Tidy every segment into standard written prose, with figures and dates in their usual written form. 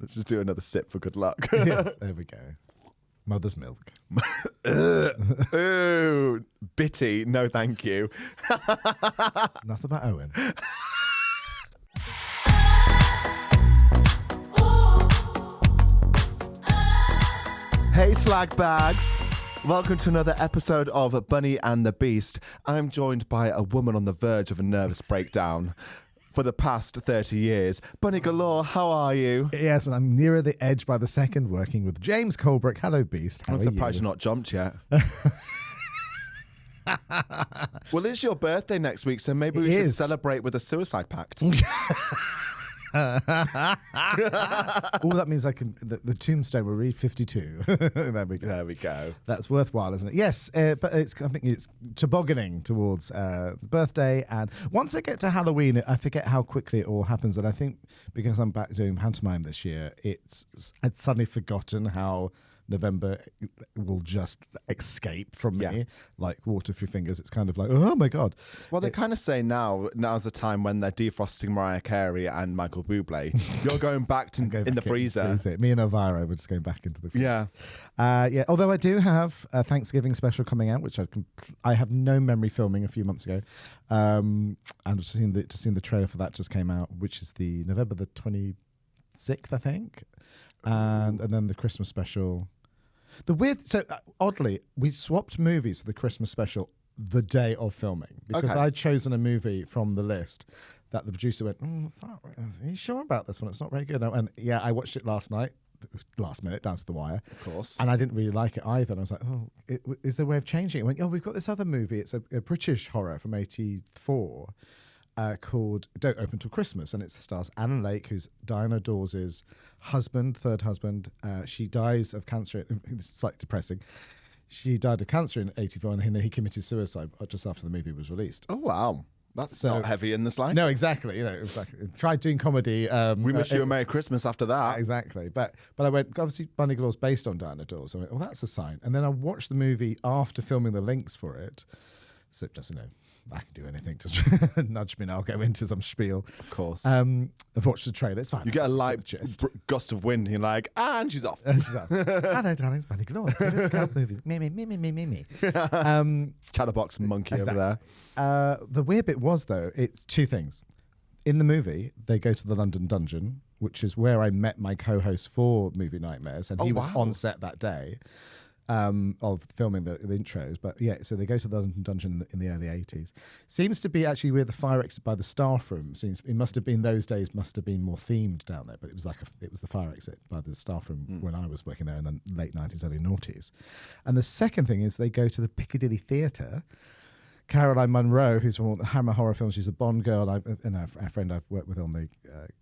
Let's just do another sip for good luck. Yes, there we go. Mother's milk. Ooh, bitty. No, thank you. Enough about Owen. Hey, slag bags. Welcome to another episode of Bunny and the Beast. I'm joined by a woman on the verge of a nervous breakdown. For the past 30 years. Bunny Galore, how are you? Yes, and I'm nearer the edge by the second, working with James Colebrook. Hello, Beast. How I'm are surprised you? you're not jumped yet. Well, it's your birthday next week, so maybe we should celebrate with a suicide pact. Oh, that means I can. The tombstone will read 52. There we go. There we go. That's worthwhile, isn't it? Yes, but I think it's tobogganing towards the birthday, and once I get to Halloween, I forget how quickly it all happens. And I think because I'm back doing pantomime this year, I'd suddenly forgotten how November will just escape from me like water through fingers. It's kind of like, oh my God. Well, they kind of say now's the time when they're defrosting Mariah Carey and Michael Bublé. You're going back to in the freezer. Me and Elvira were just going back into the freezer. Yeah. Although I do have a Thanksgiving special coming out, which I have no memory filming a few months ago. And just seen the trailer for that just came out, which is the November the 26th, I think. And then the Christmas special. Oddly, we swapped movies for the Christmas special the day of filming because I'd chosen a movie from the list that the producer went, are you sure about this one? It's not very good. And yeah, I watched it last night, last minute, down to the wire. Of course. And I didn't really like it either. And I was like, is there a way of changing it? I went, we've got this other movie. It's a British horror from 1984. Called Don't Open Till Christmas, and it stars Alan Lake, who's Diana Dawes' third husband. She dies of cancer. It's slightly depressing. She died of cancer in 84, and he committed suicide just after the movie was released. Oh, wow. That's not heavy in the slide. No, exactly. Tried doing comedy. We wish you a Merry Christmas after that. Exactly. But I went, obviously, Bunny Galore's based on Diana Dawes. I went, that's a sign. And then I watched the movie after filming the links for it. So just, I can do anything to nudge me now. I'll go into some spiel. Of course. I've watched the trailer. It's fine. You get a light gust of wind. And you're like, and she's off. Hello, darling. It's Bunny Galore. Movie. Me. Chatterbox monkey over there. The weird bit was, though, it's two things. In the movie, they go to the London Dungeon, which is where I met my co-host for Movie Nightmares, and he was on set that day. Of filming the intros, but yeah, so they go to the London Dungeon in the early 80s. Seems to be actually where the fire exit by the staff room. It must have been those days. Must have been more themed down there, but it was the fire exit by the staff room when I was working there in the late 90s, early noughties. And the second thing is they go to the Piccadilly Theatre. Caroline Munro, who's from all the Hammer horror films, she's a Bond girl, and a friend I've worked with on the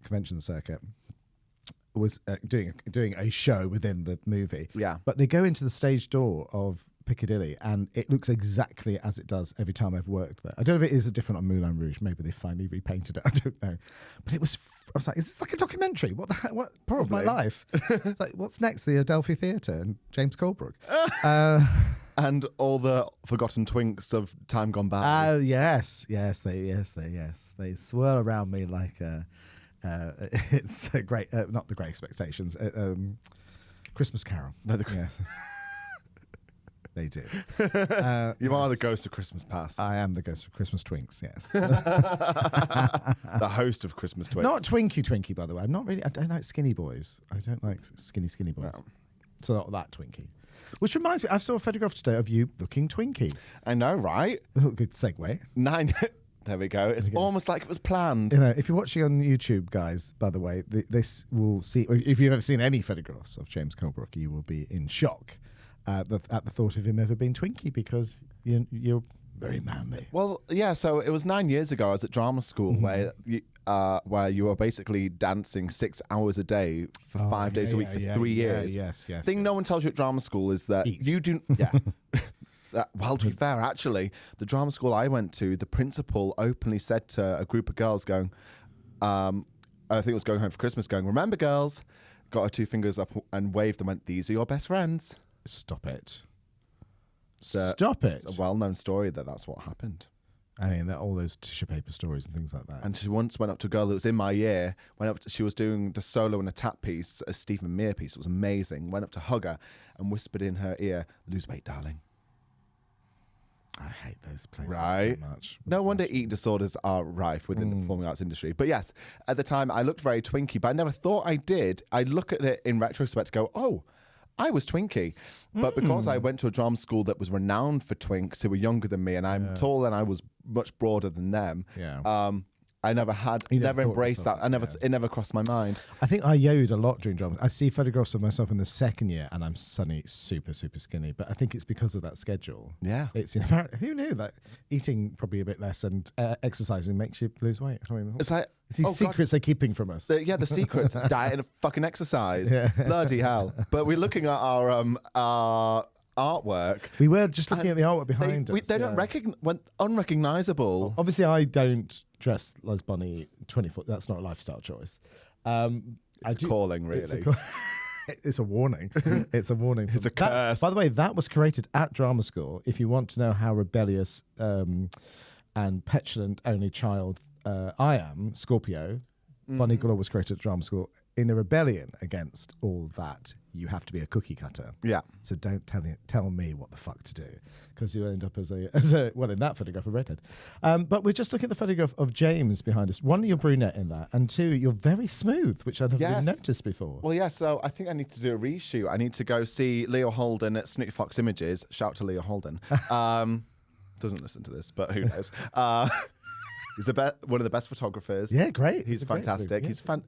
convention circuit. Was doing a show within the movie. Yeah. But they go into the stage door of Piccadilly and it looks exactly as it does every time I've worked there. I don't know if it is different on Moulin Rouge. Maybe they finally repainted it. I don't know. But I was like, is this like a documentary? What the heck? What part of my life? It's like, what's next? The Adelphi Theatre and James Colebrook. And all the forgotten twinks of time gone by. Yes. They swirl around me like it's a great, not the Great Expectations, Christmas Carol. No, yes. They do. You are the ghost of Christmas Past. I am the ghost of Christmas Twinks, yes. The host of Christmas Twinks. Not Twinkie, by the way. I don't like skinny boys. I don't like skinny boys. No. So not that Twinkie. Which reminds me, I saw a photograph today of you looking Twinkie. I know, right? Good segue. 9... There we go. It's almost like it was planned. If you're watching on YouTube, guys, by the way, this will see. If you've ever seen any photographs of James Colebrook, you will be in shock at the thought of him ever being Twinkie because you're very manly. Well, yeah. So it was 9 years ago. I was at drama school where you were basically dancing 6 hours a day for 5 days a week for 3 years. Yes. Thing no one tells you at drama school is that you do. Yeah. Well, to be fair, actually, the drama school I went to, the principal openly said to a group of girls going, I think it was going home for Christmas, going, remember, girls, got her two fingers up and waved and went, these are your best friends. Stop it. Stop it. It's a well-known story that's what happened. I mean, all those tissue paper stories and things like that. And she once went up to a girl that was in my year, she was doing the solo in a tap piece, a Stephen Mear piece. It was amazing. Went up to hug her and whispered in her ear, "Lose weight, darling." I hate those places so much. No wonder eating disorders are rife within the performing arts industry. But yes, at the time I looked very twinky, but I never thought I did. I look at it in retrospect to go, oh, I was twinky. But because I went to a drama school that was renowned for twinks who were younger than me, and I'm tall and I was much broader than them, I never embraced that. It never crossed my mind. I think I yo-yoed a lot during drama. I see photographs of myself in the second year, and I'm suddenly super, super skinny. But I think it's because of that schedule. Yeah, it's who knew that eating probably a bit less and exercising makes you lose weight. I mean, it's like these secrets they're keeping from us. The secrets: diet and fucking exercise. Yeah. Bloody hell! But we're looking at our artwork. We were just looking at the artwork behind us. They don't went unrecognizable. Obviously, I don't dress Les Bunny 24. That's not a lifestyle choice. It's a calling, really. It's a warning. It's a warning. It's a curse. By the way, that was created at drama school. If you want to know how rebellious and petulant only child I am, Scorpio, Bunny Galore was created at drama school in a rebellion against all that. You have to be a cookie cutter. Yeah. So don't tell me what the fuck to do, because you'll end up as a well, in that photograph, a redhead. But we're just looking at the photograph of James behind us. One, you're brunette in that, and two, you're very smooth, which I've never noticed before. Well, yeah. So I think I need to do a reshoot. I need to go see Leo Holden at Snooty Fox Images. Shout to Leo Holden. Doesn't listen to this, but who knows? He's one of the best photographers. Yeah, great. He's fantastic.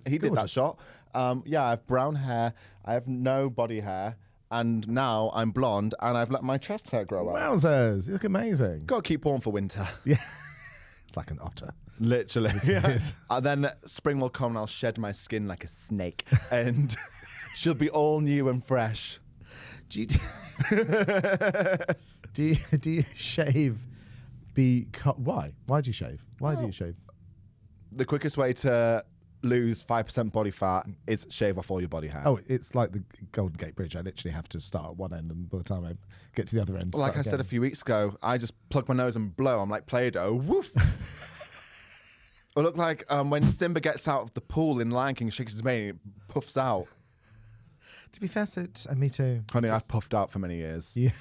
He did that shot. I have brown hair. I have no body hair. And now I'm blonde and I've let my chest hair grow out. Wowzers. You look amazing. Got to keep warm for winter. Yeah. It's like an otter. Literally. Yeah. And then spring will come and I'll shed my skin like a snake. And she'll be all new and fresh. Do you shave? Why? Why do you shave? Why do you shave? The quickest way to lose 5% body fat is shave off all your body hair. Oh, it's like the Golden Gate Bridge. I literally have to start at one end, and by the time I get to the other end, like I said a few weeks ago, I just plug my nose and blow. I'm like Play-Doh. Woof. I look like when Simba gets out of the pool in Lion King, shakes his mane, and it puffs out. To be fair, me too. Honey, I've puffed out for many years. Yeah.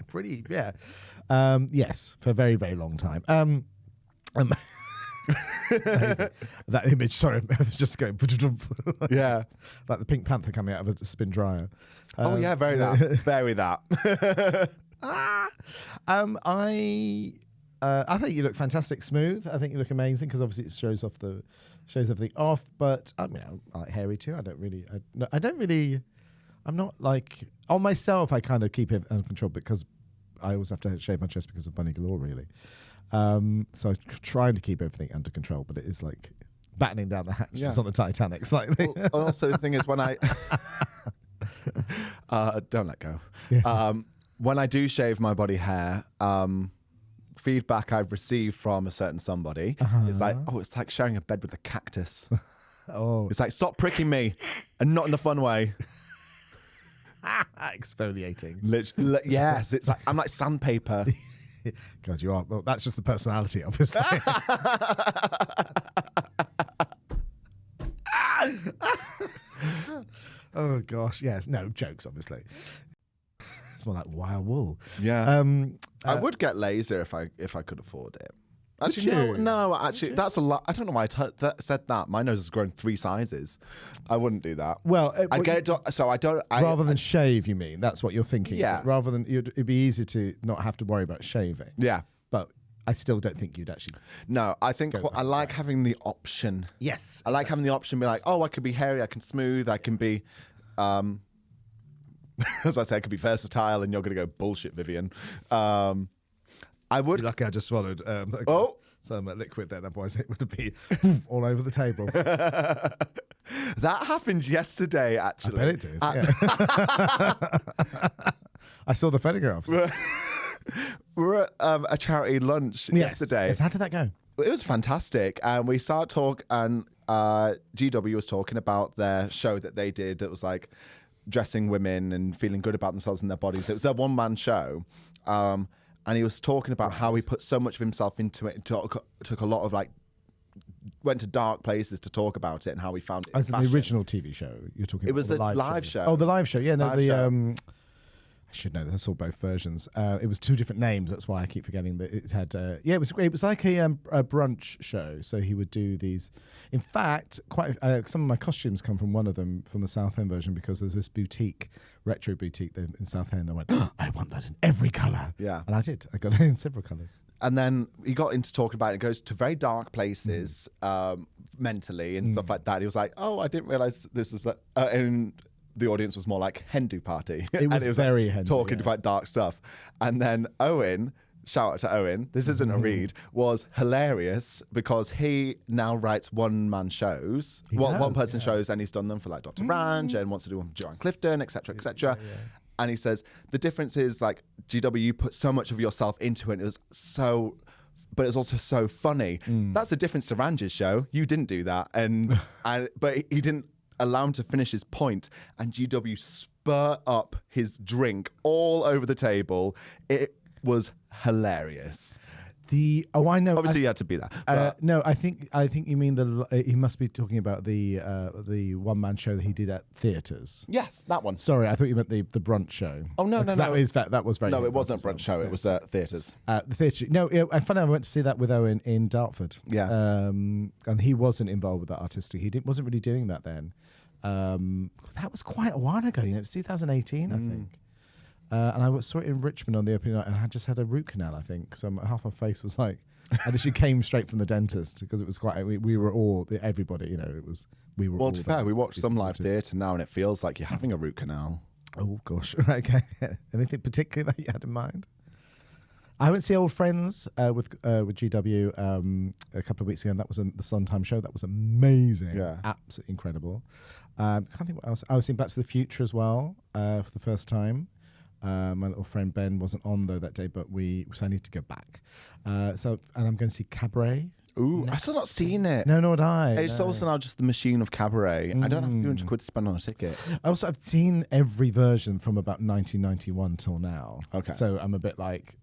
Pretty, yeah. Yes, for a very, very long time. That image, sorry, I was just going. Yeah. Like the Pink Panther coming out of a spin dryer. Oh, yeah, very that. Very that. I think you look fantastic smooth. I think you look amazing because obviously it shows everything off. But I mean, I like hairy too. I'm not like on myself. I kind of keep it under control because I always have to shave my chest because of Bunny Galore, really. So I'm trying to keep everything under control, but it is like battening down the hatches on the Titanic slightly. Well, also, the thing is when I don't let go. Yeah. When I do shave my body hair, feedback I've received from a certain somebody is like, oh, it's like sharing a bed with a cactus. Oh, it's like, stop pricking me, and not in the fun way. Exfoliating. Yes, it's like I'm like sandpaper. God, you are. Well, that's just the personality, obviously. Oh gosh, yes. No jokes, obviously. It's more like wire wool. Yeah. I would get laser if I could afford it. Actually, no. Actually, that's a lot. I don't know why I said that. My nose has grown 3 sizes. I wouldn't do that. Well, I'd get it. So I don't. Rather than shave, you mean? That's what you're thinking. Yeah. Rather than it'd be easy to not have to worry about shaving. Yeah. But I still don't think you'd actually. No, I think I like having the option. Yes. I like having the option. Be like, oh, I could be hairy. I can smooth. I can be. As I say, I could be versatile, and you're going to go bullshit, Vivian. I would. You're lucky I just swallowed some liquid then, otherwise it would be all over the table. That happened yesterday, actually. I bet it did. I saw the photographs. We're at a charity lunch yesterday. Yes. How did that go? It was fantastic. And we started talk, and GW was talking about their show that they did that was like dressing women and feeling good about themselves and their bodies. It was a one-man show. and he was talking about how he put so much of himself into it, and took a lot of went to dark places to talk about it and how he found it. As in the original TV show you're talking about? It was the live show. Oh, the live show. Yeah, no, Live show. I should know. I saw both versions. It was 2 different names. That's why I keep forgetting that it had. It was great. It was like a brunch show. So he would do these. In fact, quite some of my costumes come from one of them, from the Southend version, because there's this boutique, retro boutique in Southend. I went, I want that in every colour. Yeah, and I did. I got it in several colours. And then he got into talking about it. It goes to very dark places mentally and stuff like that. He was like, "Oh, I didn't realize this was and the audience was more like Hindu party." It was very Hindu, talking about dark stuff. And then Owen, shout out to Owen, this isn't a read, was hilarious because he now writes one-man shows, one-person shows, and he's done them for like Dr. Ranch and wants to do one for Joanne Clifton, etc., etc. And he says the difference is like GW, you put so much of yourself into it. It was so, but it's also so funny. That's the difference to Ranj's show. You didn't do that, but he didn't allow him to finish his point, and GW spurt up his drink all over the table. It was hilarious. I know. Obviously, you had to be that. No, I think you mean he must be talking about the one-man show that he did at theatres. Yes, that one. Sorry, I thought you meant the brunch show. Oh no. That was very. No, it wasn't a brunch show. It was theatres. The theatre. No, I found out I went to see that with Owen in Dartford. Yeah. And he wasn't involved with that artistically. He wasn't really doing that then. That was quite a while ago. It was 2018, I think. And I saw it in Richmond on the opening night, and I just had a root canal, I think. So half my face was like, I literally came straight from the dentist because it was quite. We were all everybody, it was. We were. Well, to be fair, we watched some live theatre now, and it feels like you're having a root canal. Oh gosh, okay. Anything particular that you had in mind? I went to see Old Friends with GW a couple of weeks ago, and that was the Sondheim show. That was amazing, absolutely incredible. Can't think what else. I was in Back to the Future as well for the first time. My little friend Ben wasn't on though that day, but so I need to go back. And I'm going to see Cabaret. Ooh, I've still not seen it. No, nor would I. It's also now just the machine of Cabaret. I don't have 200 quid to spend on a ticket. I've seen every version from about 1991 till now. Okay. So I'm a bit like,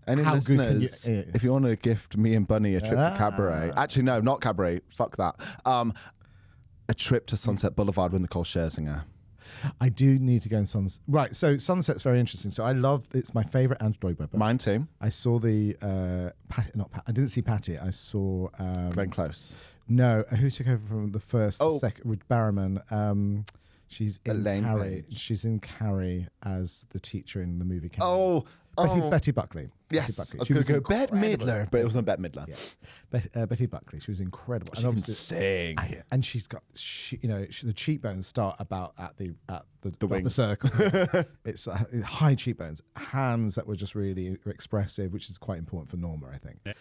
any listeners, if you want to gift me and Bunny a trip to Cabaret. Actually, no, not Cabaret. Fuck that. A trip to Sunset Boulevard with Nicole Scherzinger. I do need to go in Sunset. Right, so Sunset's very interesting. So it's my favourite Andrew Lloyd Webber. Mine too. I saw I didn't see Patty. I saw Glenn Close. No, who took over from the first, the second, with Barrowman. She's in Carrie. She's in Carrie as the teacher in the movie Carrie. Betty Buckley. Yes, Betty Buckley. I was going to go Bette Midler, but it wasn't Bette Midler. Yeah. Betty Buckley. She was incredible. She can sing. And she's got, the cheekbones start about at the wings. circle. It's high cheekbones, hands that were just really expressive, which is quite important for Norma, I think. Yeah.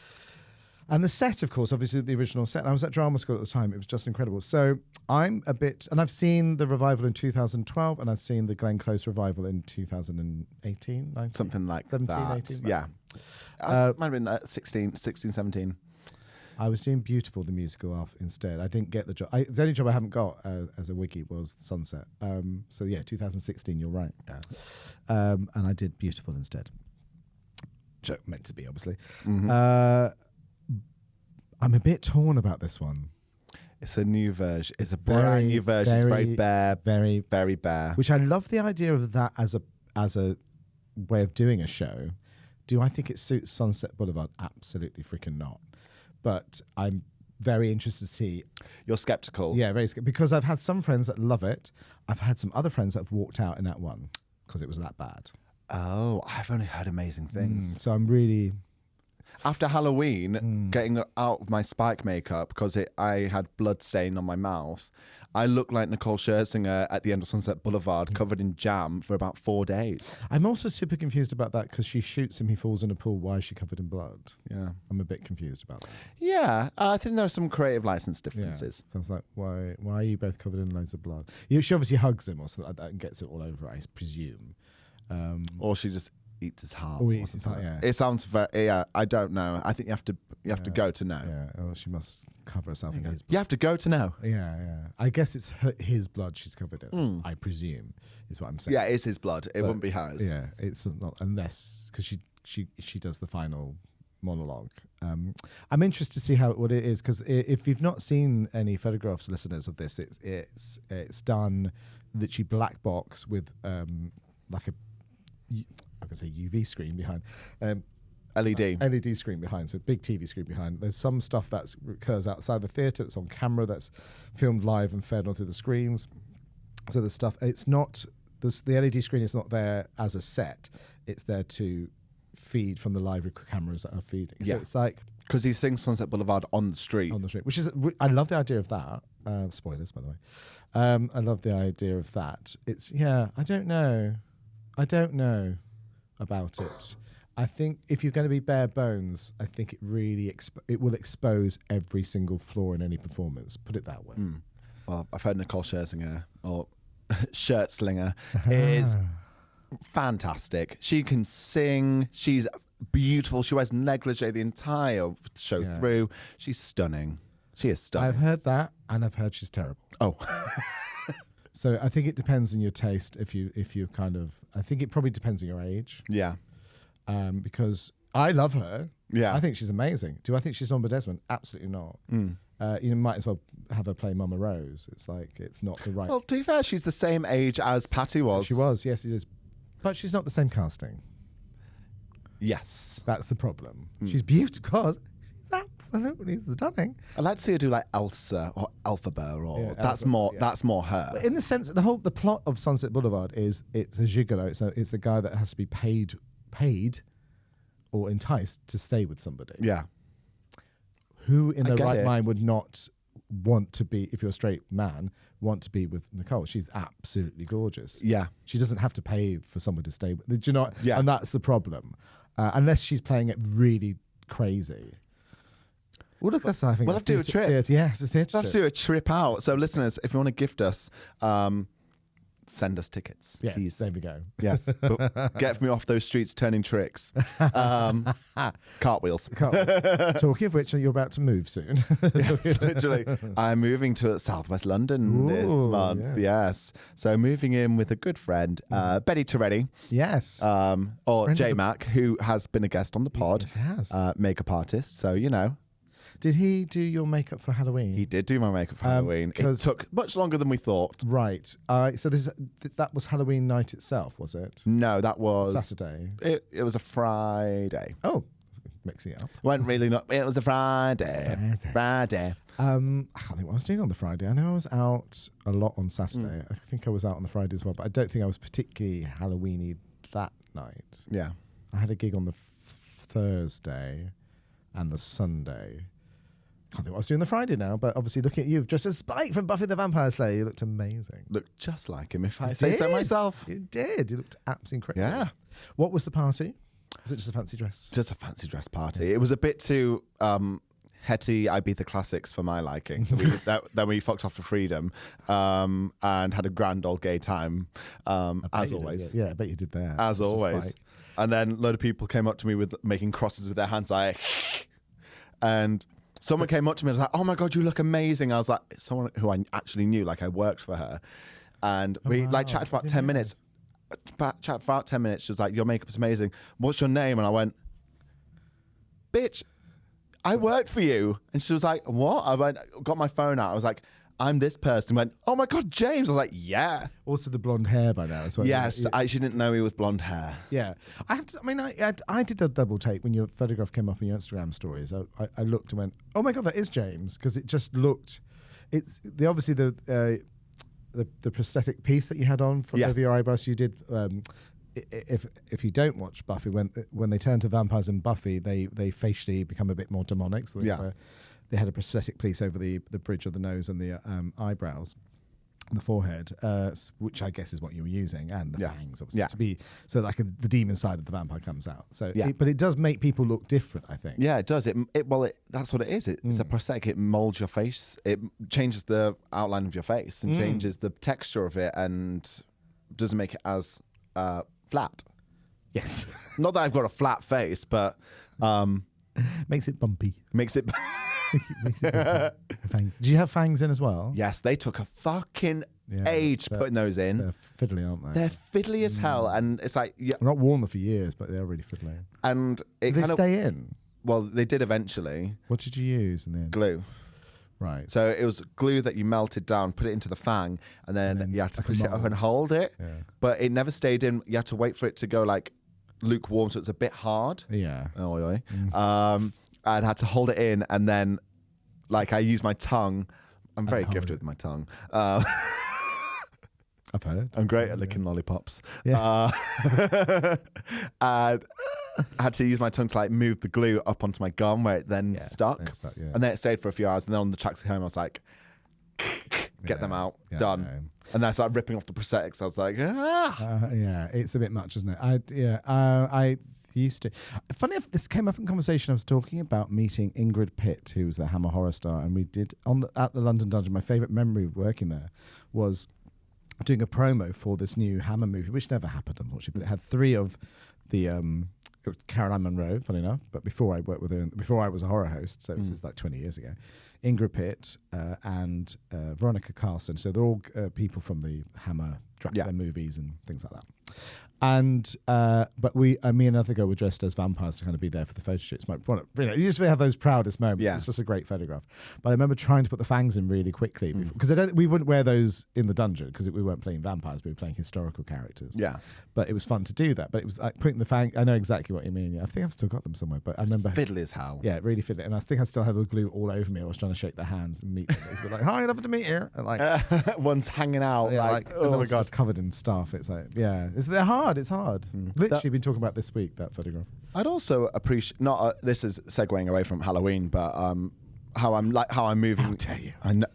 And the set, of course, obviously the original set. I was at drama school at the time. It was just incredible. So and I've seen the revival in 2012, and I've seen the Glenn Close revival in 2018, 19? Something like 17, that. 18. Yeah. Might have been 16, 17. I was doing Beautiful, the musical, instead. I didn't get the job. The only job I haven't got as a wiggy was Sunset. 2016, you're right. Yeah. And I did Beautiful instead. Joke meant to be, obviously. Mm-hmm. I'm a bit torn about this one. It's a new version. It's a brand new version. It's very bare, very, very bare. Which I love the idea of that as a way of doing a show. Do I think it suits Sunset Boulevard? Absolutely freaking not. But I'm very interested to see. You're skeptical. Yeah, very skeptical. Because I've had some friends that love it. I've had some other friends that have walked out in that one because it was that bad. Oh, I've only heard amazing things. So I'm really... After Halloween, getting out of my spike makeup because I had blood stain on my mouth, I looked like Nicole Scherzinger at the end of Sunset Boulevard, covered in jam for about 4 days. I'm also super confused about that because she shoots him, he falls in a pool. Why is she covered in blood? Yeah, I'm a bit confused about that. Yeah, I think there are some creative license differences. Yeah. Sounds like why are you both covered in loads of blood? She obviously hugs him or something like that and gets it all over, I presume. Or she just eats his heart. Oh, eats his heart, yeah. It sounds very, I don't know. I think you have to go to know. Yeah, or she must cover herself in his blood. You have to go to know. Yeah. I guess it's his blood she's covered in, I presume, is what I'm saying. Yeah, it's his blood. It wouldn't be hers. Yeah, it's not, unless, because she she does the final monologue. I'm interested to see what it is, because if you've not seen any photographs, listeners, of this, it's done literally black box with like a, I can say UV screen behind. LED screen behind, so big TV screen behind. There's some stuff that occurs outside the theatre, that's on camera, that's filmed live and fed onto the screens. So the stuff, it's not, the LED screen is not there as a set. It's there to feed from the live cameras that are feeding. So it's like, because he sings Sunset Boulevard on the street, which is, I love the idea of that. Spoilers, by the way. I love the idea of that. It's I don't know about it. I think if you're going to be bare bones, I think it really it will expose every single flaw in any performance. Put it that way. Well, I've heard Nicole Scherzinger, or Scherzinger, is fantastic. She can sing. She's beautiful. She wears negligee the entire show through. She's stunning. She is stunning. I've heard that, and I've heard she's terrible. Oh. So I think it depends on your taste. If you kind of, I think it probably depends on your age. Yeah. Because I love her. Yeah. I think she's amazing. Do I think she's Norma Desmond? Absolutely not. You might as well have her play Mama Rose. It's like, it's not the right. Well, to be fair, she's the same age as Patty was. She was, yes, it is. But she's not the same casting. Yes. That's the problem. She's beautiful. She's absolutely stunning. I'd like to see her do like Elsa or Elphaba, or that's more her. But in the sense, the plot of Sunset Boulevard is it's a gigolo. So it's the guy that has to be paid or enticed to stay with somebody. Yeah. Who in their right mind would not want to be, if you're a straight man, want to be with Nicole? She's absolutely gorgeous. Yeah. She doesn't have to pay for someone to stay with. Do you know? Yeah. And that's the problem. Unless she's playing it really crazy. Well, look, that's, I think. We'll have to do a trip. We'll have to do a trip out. So, listeners, if you want to gift us, send us tickets, yes, please. There we go. Yes. Get me off those streets turning tricks. Cartwheels. Talking of which, you're about to move soon. Yes, literally. I'm moving to Southwest London this month. Yes. So moving in with a good friend, Betty Toretti. Yes. Or J-Mac, who has been a guest on the pod. Yes, has. Makeup artist. So, you know. Did he do your makeup for Halloween? He did do my makeup for Halloween. It took much longer than we thought. Right. So that was Halloween night itself, was it? No, that was Saturday. It was a Friday. Oh, mixing it up. Went really not. It was a Friday. Friday. I can't think what I was doing on the Friday. I know I was out a lot on Saturday. I think I was out on the Friday as well, but I don't think I was particularly Halloween-y that night. Yeah. I had a gig on the Thursday and the Sunday. Can't think what I was doing the Friday now, but obviously looking at you, just as Spike from Buffy the Vampire Slayer, you looked amazing. Looked just like him, if I say so myself. You did. You looked absolutely incredible. Yeah. What was the party? Was it just a fancy dress? Just a fancy dress party. It was a bit too hetty Ibiza classics for my liking. So then we fucked off to Freedom and had a grand old gay time, as always. Yeah, I bet you did there. As always. And then a load of people came up to me with making crosses with their hands, and someone came up to me and was like, "Oh my God, you look amazing." I was like, someone who I actually knew, like I worked for her. And we chatted for about 10 minutes. Chatted for about 10 minutes. She was like, "Your makeup is amazing. What's your name?" And I went, "Bitch, I worked for you." And she was like, "What?" I went, got my phone out. I was like, "I'm this person." Went, "Oh my God, James." I was like, "Yeah." Also the blonde hair by now as well. Yes, I didn't know he was blonde hair. Yeah. I did a double take when your photograph came up in your Instagram stories. I looked and went, "Oh my God, that is James," because it just looked. It's obviously the prosthetic piece that you had on over your eyebrows. You did. If you don't watch Buffy, when they turn to vampires in Buffy, they facially become a bit more demonic. So they had a prosthetic piece over the bridge of the nose and the eyebrows, the forehead, which I guess is what you were using, and the fangs, obviously, to be so like the demon side of the vampire comes out. So, but it does make people look different, I think. Yeah, it does. That's what it is. It's a prosthetic. It molds your face. It changes the outline of your face and changes the texture of it, and doesn't make it as flat. Yes. Not that I've got a flat face, but makes it bumpy. Makes it. Makes it fangs. Did you have fangs in as well? Yes, they took a fucking putting those in. They're fiddly, aren't they? They're fiddly as hell, and it's like I've not worn them for years, but they're really fiddly. And it Did they stay in? Well, they did eventually. What did you use in the end? Glue. Right. So it was glue that you melted down, put it into the fang, and then you had to push it up and hold it. Yeah. But it never stayed in. You had to wait for it to go like lukewarm, so it's a bit hard. Yeah. I'd had to hold it in, and then like I used my tongue. I'm very gifted with my tongue. I've heard. I'm great at licking lollipops. Yeah. And I had to use my tongue to like move the glue up onto my gum where it then stuck. And then it stayed for a few hours. And then on the tracks home, I was like, get them out, done. And then I started ripping off the prosthetics. I was like, yeah, it's a bit much, isn't it? I used to. Funny if this came up in conversation. I was talking about meeting Ingrid Pitt, who was the Hammer horror star, and we did at the London Dungeon. My favourite memory of working there was doing a promo for this new Hammer movie, which never happened, unfortunately. But it had 3 of the it was Caroline Munro, funny enough, but before I worked with her, before I was a horror host, so this is like 20 years ago, Ingrid Pitt and Veronica Carlson. So they're all people from the Hammer Dracula movies and things like that. And but me and another girl were dressed as vampires to kind of be there for the photo shoots. You just have those proudest moments. Yeah. It's just a great photograph. But I remember trying to put the fangs in really quickly because we wouldn't wear those in the dungeon because we weren't playing vampires. We were playing historical characters. Yeah. But it was fun to do that. But it was like putting the fang. I know exactly what you mean. Yeah, I think I've still got them somewhere. But I remember fiddly as hell. Yeah, really fiddly. And I think I still had the glue all over me. I was trying to shake their hands and meet them. It was like, hi, lovely to meet you. And like one's hanging out. Yeah, like oh my god, just covered in stuff. It's like they're hard. It's hard. Literally been talking about this week, that photograph. I'd also appreciate this is segueing away from Halloween, but how I'm moving. How dare you? I know.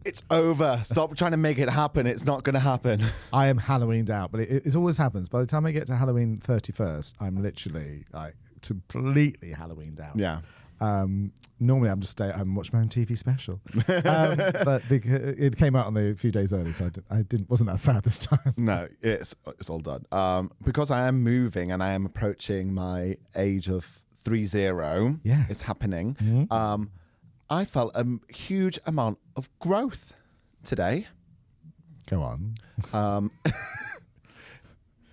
It's over. Stop trying to make it happen. It's not going to happen. I am Halloweened out, but it always happens. By the time I get to Halloween 31st, I'm literally like completely Halloweened out. Yeah. Normally I'm just stay at home and watch my own TV special, but it came out on a few days early, so I wasn't that sad this time. No, it's all done. Because I am moving and I am approaching my age of 30. Yes, it's happening. Mm-hmm. I felt a huge amount of growth today. Go on.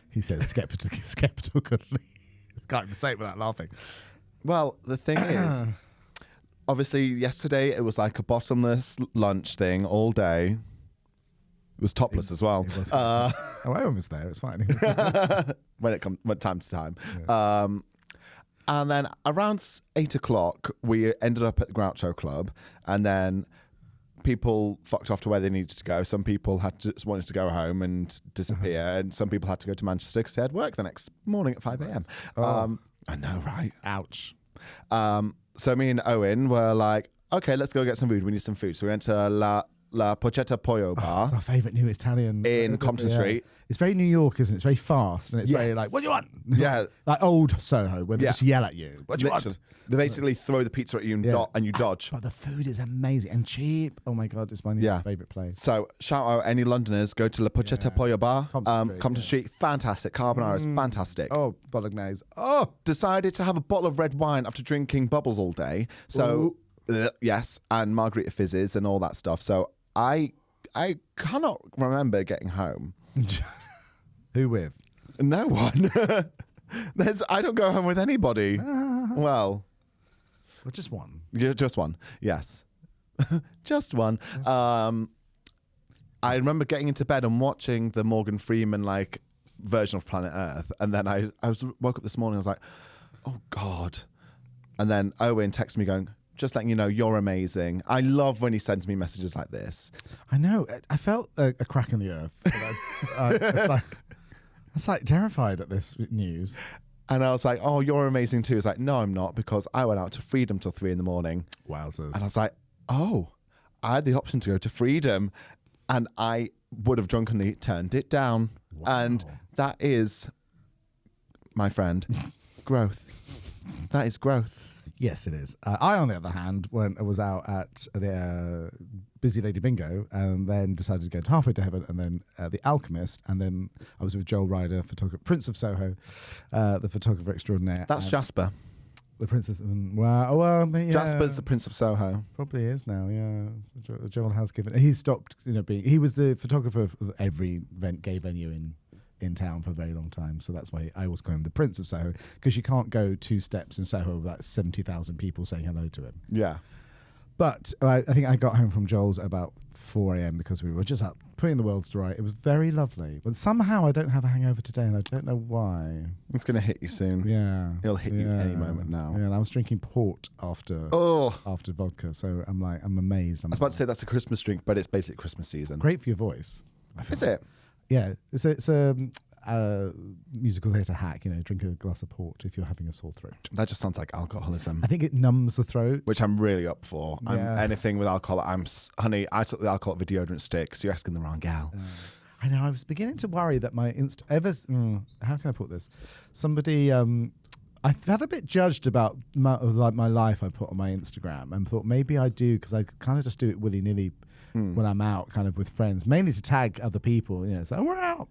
He said skeptically. Can't even say it without laughing. Well, the thing is, obviously yesterday it was like a bottomless lunch thing all day. It was topless as well. I was there. It's fine. when time to time. Yeah. And then around 8 o'clock, we ended up at the Groucho Club, and then people fucked off to where they needed to go. Some people wanted to go home and disappear, and some people had to go to Manchester because they had work the next morning at 5 a.m. I know, right? Ouch. So me and Owen were like, okay, let's go get some food. We need some food. So we went to La Porchetta Pollo Bar. It's our favourite new Italian. In Compton Street. It's very New York, isn't it? It's very fast. And it's very like, what do you want? Yeah. Like old Soho, where they just yell at you. What do you want? They basically throw the pizza at you and you dodge. But the food is amazing and cheap. Oh my God, it's my new favourite place. So shout out any Londoners, go to La Porchetta Pollo Bar. Compton Street, fantastic. Carbonara is fantastic. Oh, bolognese. Decided to have a bottle of red wine after drinking bubbles all day. So, yes, and margarita fizzes and all that stuff. So I cannot remember getting home. Who with? No one. I don't go home with anybody. Well, just one. Just one. Yes, just one. I remember getting into bed and watching the Morgan Freeman version of Planet Earth, and then I woke up this morning. I was like, oh God. And then Owen texted me going, just letting you know, you're amazing. I love when he sends me messages like this. I know. I felt a crack in the earth. I was like terrified at this news. And I was like, oh, you're amazing too. He's like, no, I'm not, because I went out to Freedom till 3 a.m. Wowzers. And I was like, oh, I had the option to go to Freedom, and I would have drunkenly turned it down. Wow. And that is, my friend, growth. That is growth. Yes, it is. I, on the other hand, was out at the Busy Lady Bingo, and then decided to go to Halfway to Heaven, and then The Alchemist, and then I was with Joel Ryder, photographer, Prince of Soho, the photographer extraordinaire. That's Jasper. The Princess. Wow. Well, yeah. Jasper's the Prince of Soho. Probably is now. Yeah. Joel has given. He stopped. Being. He was the photographer of every gay venue in town for a very long time. So that's why I always call him the Prince of Soho, because you can't go 2 steps in Soho without 70,000 people saying hello to him. Yeah. But I think I got home from Joel's at about 4 a.m. because we were just up putting the worlds to right. It was very lovely. But somehow I don't have a hangover today, and I don't know why. It's going to hit you soon. Yeah. It'll hit you any moment now. Yeah, and I was drinking port after vodka, so I'm amazed. I was about to say that's a Christmas drink, but it's basically Christmas season. Great for your voice. Is it? Yeah. It's a musical theatre hack, drink a glass of port if you're having a sore throat. That just sounds like alcoholism. I think it numbs the throat. Which I'm really up for. Yeah. Anything with alcohol, honey, I took the alcohol for deodorant sticks. You're asking the wrong gal. I know, I was beginning to worry that my how can I put this? Somebody, I've had a bit judged about my life I put on my Instagram, and thought maybe I do, because I kind of just do it willy-nilly when I'm out kind of with friends, mainly to tag other people, so we're out,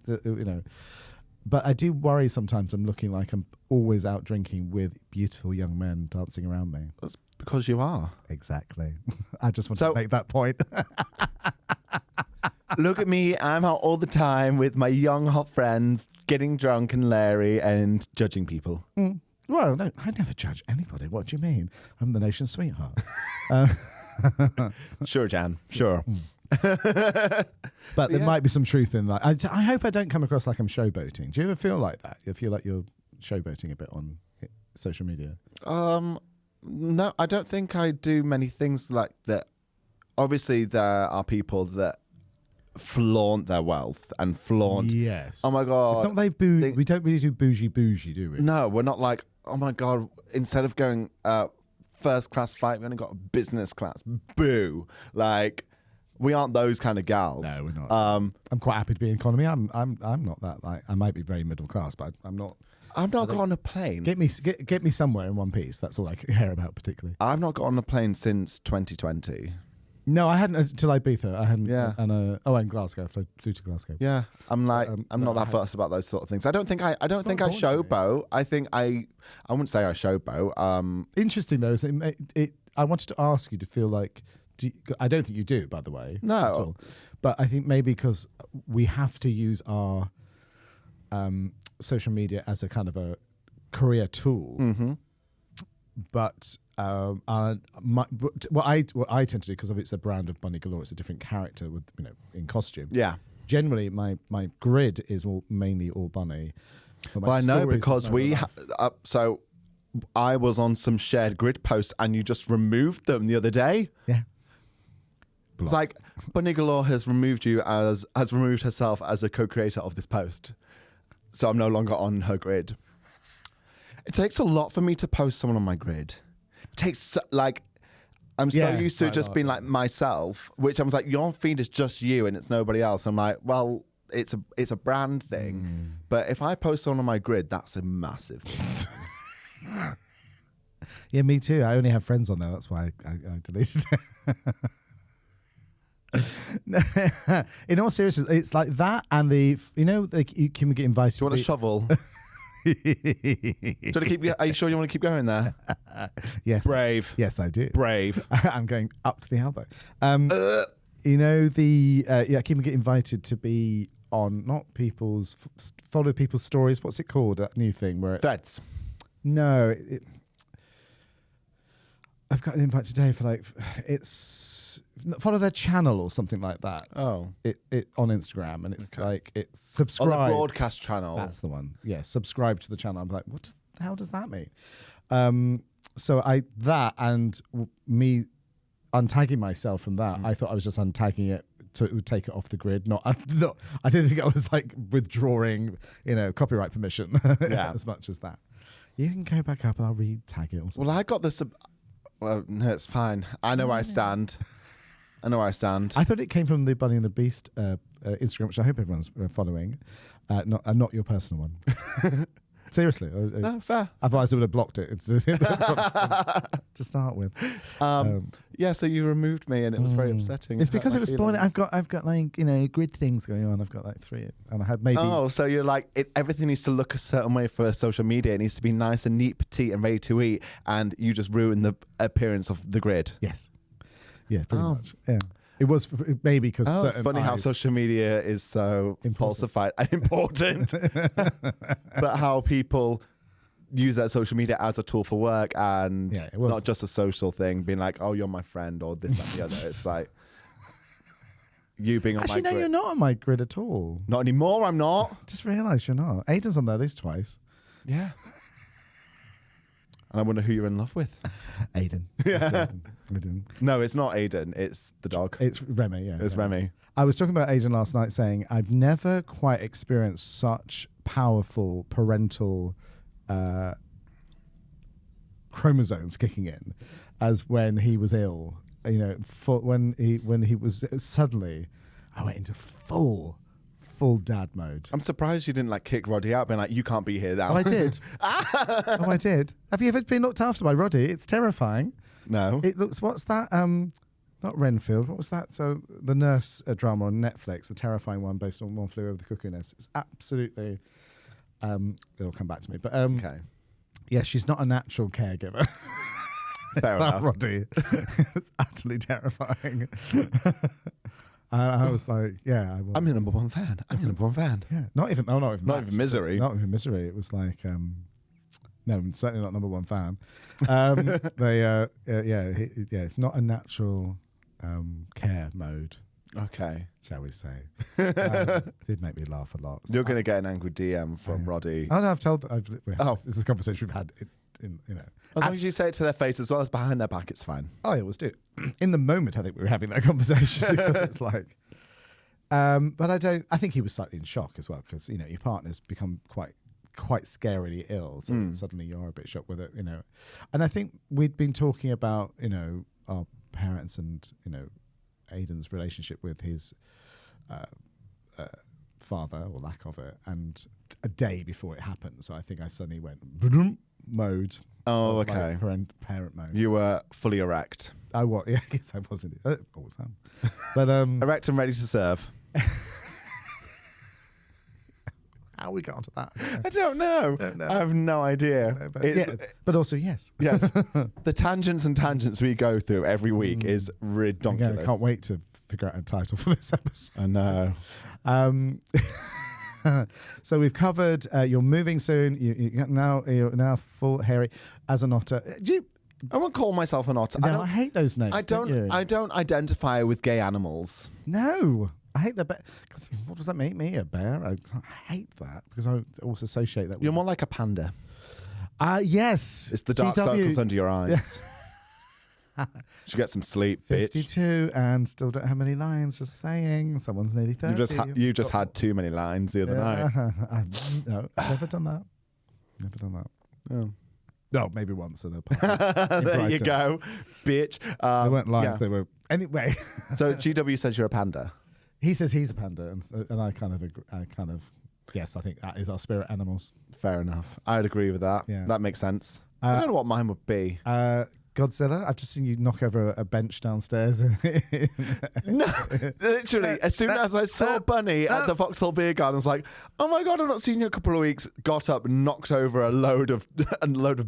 But I do worry sometimes I'm looking like I'm always out drinking with beautiful young men dancing around me. That's because you are. Exactly. I just want to make that point. Look at me, I'm out all the time with my young hot friends, getting drunk and Larry and judging people. Well, no, I never judge anybody. What do you mean? I'm the nation's sweetheart. Sure, Jan. Sure. But there might be some truth in that. I hope I don't come across like I'm showboating. Do you ever feel like that? You feel like you're showboating a bit on social media? No, I don't think I do many things like that. Obviously, there are people that flaunt their wealth and flaunt. Yes. Oh my God. It's not we don't really do bougie, do we? No, we're not like, oh my God, instead of going first class flight, we only got a business class. Boo. Like, we aren't those kind of gals. No, we're not. I'm quite happy to be in economy. I'm not that, like, I might be very middle class, but I'm not. I've not got on a plane. Get me somewhere in one piece. That's all I care about particularly. I've not got on a plane since 2020. No, I hadn't until Ibiza. I hadn't. Yeah. And Glasgow. I flew to Glasgow. Yeah, I'm like, I'm not that fussed about those sort of things. I don't think I showboat. I think I wouldn't say I showboat. Interesting though. Is I wanted to ask you to feel like. I don't think you do, by the way. No. At all. But I think maybe because we have to use our social media as a kind of a career tool. Mm-hmm. But what I tend to do, because it's a brand of Bunny Galore, it's a different character with in costume. Yeah. Generally, my grid is mainly all bunny. Well, I know because so I was on some shared grid posts and you just removed them the other day. Yeah. It's like Bunny Galore has removed herself as a co-creator of this post. So I'm no longer on her grid. It takes a lot for me to post someone on my grid. It takes I'm so used to just being like myself, which I was like, your feed is just you and it's nobody else. I'm like, well, it's a brand thing. But if I post someone on my grid, that's a massive thing. Yeah, me too. I only have friends on there. That's why I deleted it. In all seriousness, it's like that, and you can get invited. Do you want a shovel? Are you sure you want to keep going there? Yes. Brave. Yes, I do. Brave. I'm going up to the elbow. Keep get invited to be on follow people's stories. What's it called? That new thing where Threads. No. I've got an invite today for it's follow their channel or something like that. Oh, it on Instagram, and it's it's subscribe. On the broadcast channel. That's the one. Yeah, subscribe to the channel. I'm like, what the hell does that mean? So me untagging myself from that. I thought I was just untagging it so it would take it off the grid. I didn't think I was withdrawing, copyright permission as much as that. You can go back up and I'll re-tag it. Or something. Well, I got this. Well, no, it's fine. I know where I stand. I thought it came from the Bunny and the Beast Instagram, which I hope everyone's following, not your personal one. Seriously. No, fair. Otherwise, I would have blocked it to start with. Yeah, so you removed me, and it was very upsetting. It's because it was spoiling. I've got like grid things going on. I've got like 3, and I had maybe. Oh, so you're like everything needs to look a certain way for social media. It needs to be nice and neat, petite, and ready to eat, and you just ruin the appearance of the grid. Yes. Yeah, pretty much. Yeah. It was maybe because it's funny how social media is so falsified and important, but how people use that social media as a tool for work, and it's not just a social thing, being like, oh, you're my friend, or this, that, and the other. It's like you being on my grid. Actually, no, you're not on my grid at all. Not anymore, I'm not. Just realised you're not. Aidan's on there at least twice. Yeah. And I wonder who you're in love with. Aidan. Yeah. Aidan. No, it's not Aidan. It's the dog. It's Remy, yeah. It's Remy. I was talking about Aidan last night saying I've never quite experienced such powerful parental chromosomes kicking in as when he was ill. When he was suddenly, I went into full dad mode. I'm surprised you didn't like kick Roddy out, being like, you can't be here now. Oh, I did. I did. Have you ever been looked after by Roddy? It's terrifying. No. It looks. What's that? Not Renfield. What was that? So the nurse drama on Netflix, the terrifying one based on One Flew Over the Cuckoo Nest. It's absolutely. It'll come back to me, but okay. Yeah, she's not a natural caregiver. Fair enough. Roddy. It's utterly terrifying. I was like, yeah. I'm your number one fan. Yeah. Not even Misery. Not even Misery. It was like, no, certainly not number one fan. It's not a natural care mode. Okay. Shall we say. Did make me laugh a lot. So you're going to get an angry DM from Roddy. Oh, no, this is a conversation we've had, As long as you say it to their face as well as behind their back, it's fine. Oh, yeah, let's do it. In the moment, I think we were having that conversation because it's like... but I think he was slightly in shock as well because, your partner's become quite scarily ill. So suddenly you're a bit shocked with it, And I think we'd been talking about, our parents and, Aidan's relationship with his father or lack of it, and a day before it happened. So I think I suddenly went mode. Oh, okay. Like parent mode. You were fully erect. I was. Yeah, I guess I wasn't. I always am. But erect and ready to serve. How we got onto that? I don't know. I have no idea. But also yes. Yes. The tangents we go through every week is ridiculous. I can't wait to figure out a title for this episode. I know. So we've covered you're moving soon. You're now full hairy as an otter. I won't call myself an otter. No, I hate those names. I don't identify with gay animals. No. I hate the bear. Because what does that make me, a bear? I hate that because I also associate that with... You're more like a panda. Yes. It's the dark circles under your eyes. Should get some sleep, bitch. 52 and still don't have many lines. Just saying. Someone's nearly 30. You just had too many lines the other night. No, I've never done that. Never done that. Oh. No, maybe once in a party. There you go, bitch. They weren't lines. They were... Anyway. So GW says you're a panda. He says he's a panda, and I kind of agree, yes, I think that is our spirit animals. Fair enough. I'd agree with that. Yeah. That makes sense. I don't know what mine would be. Godzilla. I've just seen you knock over a bench downstairs. No, literally, as soon as I saw Bunny at the Vauxhall Beer Garden, I was like, "Oh my god, I've not seen you in a couple of weeks." Got up, knocked over a load of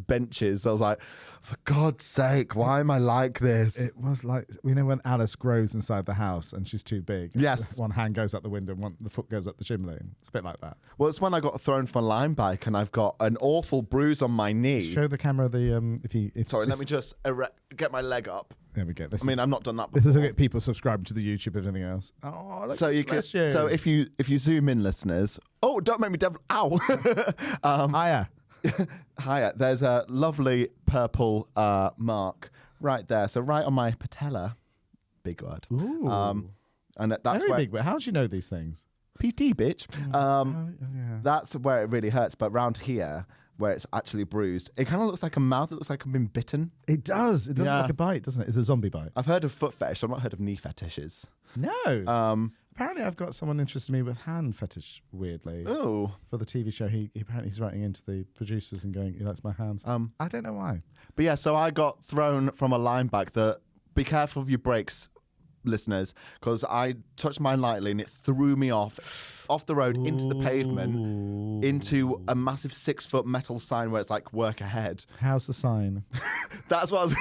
benches. I was like, "For God's sake, why am I like this?" It was like when Alice grows inside the house and she's too big. Yes, one hand goes out the window, and the foot goes up the chimney. It's a bit like that. Well, it's when I got thrown from a line bike and I've got an awful bruise on my knee. Show the camera Sorry, let me just get my leg up. There we go. I've not done that before. This is to get people subscribing to the YouTube and everything else. Oh, so you can. So if you zoom in, listeners. Oh, don't make me devil. Ow. Hiya. Hiya. There's a lovely purple mark right there. So right on my patella. Big word. Ooh. And that's very big. But how do you know these things? PT, bitch. Yeah. That's where it really hurts. But round here, where it's actually bruised, it kind of looks like a mouth. It looks like I've been bitten. It does. It does look like a bite, doesn't it? It's a zombie bite. I've heard of foot fetish. I've not heard of knee fetishes. No. Apparently, I've got someone interested in me with hand fetish. Weirdly, for the TV show, he apparently he's writing into the producers and going, "He likes my hands." I don't know why, but yeah. So I got thrown from a line back. That be careful of your brakes, listeners, because I touched mine lightly and it threw me off the road into the pavement, into a massive 6-foot metal sign where it's like "Work ahead." How's the sign? That's what I was.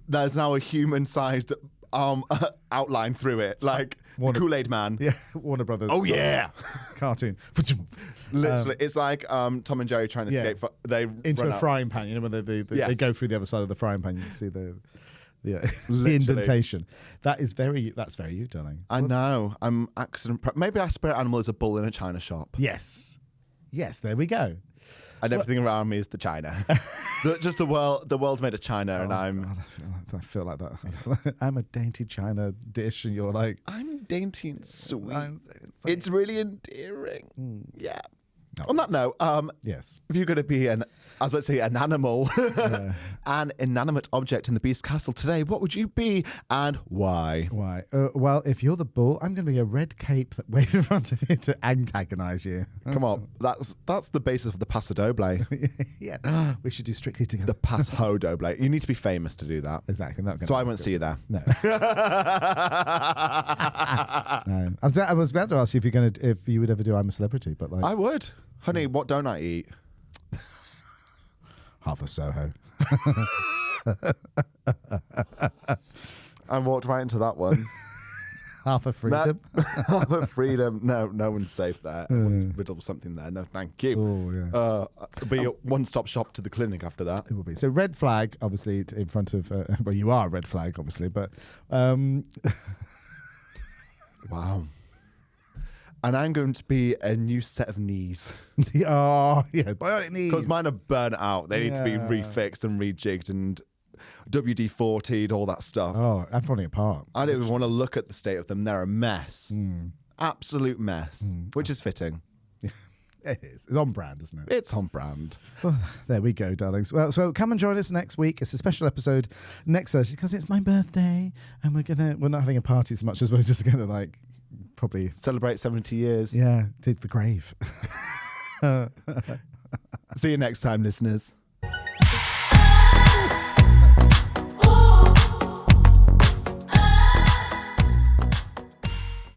There's now a human-sized outline through it, like the Kool-Aid Man. Yeah, Warner Brothers. Oh yeah, cartoon. Literally, it's like Tom and Jerry trying to escape. They into run a out. frying pan. You know when they go through the other side of the frying pan, you can see the indentation. That's very you, darling. I know. I'm accident. Maybe our spirit animal is a bull in a china shop. Yes. There we go. And everything around me is the china. Just the world's made of china, and I'm. God, I feel like that. I'm a dainty china dish, and you're like, I'm dainty and sweet. It's really endearing. Yeah. No. On that note, yes, if you're going to be an animal, an inanimate object in the Beast Castle today, what would you be and why? Why? Well, if you're the bull, I'm going to be a red cape that waves in front of you to antagonise you. Come on, that's the basis of the Paso Doble. Yeah, we should do Strictly Together. The Paso Doble. You need to be famous to do that. Exactly. So I won't see you there. No. No. I was about to ask you if you would ever do I'm a Celebrity, but like I would. Honey, what don't I eat? Half a Soho. I walked right into that one. Half a Freedom. Half a Freedom. No one's safe there. I would riddle something there. No, thank you. Oh, yeah. It'll be a one-stop shop to the clinic after that. It will be. So red flag, obviously, in front of... well, you are a red flag, obviously, but... Wow. And I'm going to be a new set of knees. Oh, yeah, bionic knees. Because mine are burnt out. They need to be refixed and rejigged and WD-40'd, all that stuff. Oh, I'm falling apart. I don't even want to look at the state of them. They're a mess. Absolute mess. Which is fitting. It is. It's on brand, isn't it? It's on brand. Well, there we go, darlings. Well, so come and join us next week. It's a special episode next Thursday because it's my birthday, and we're not having a party so much as we're just gonna like probably celebrate 70 years. Yeah, dig the grave. See you next time, listeners.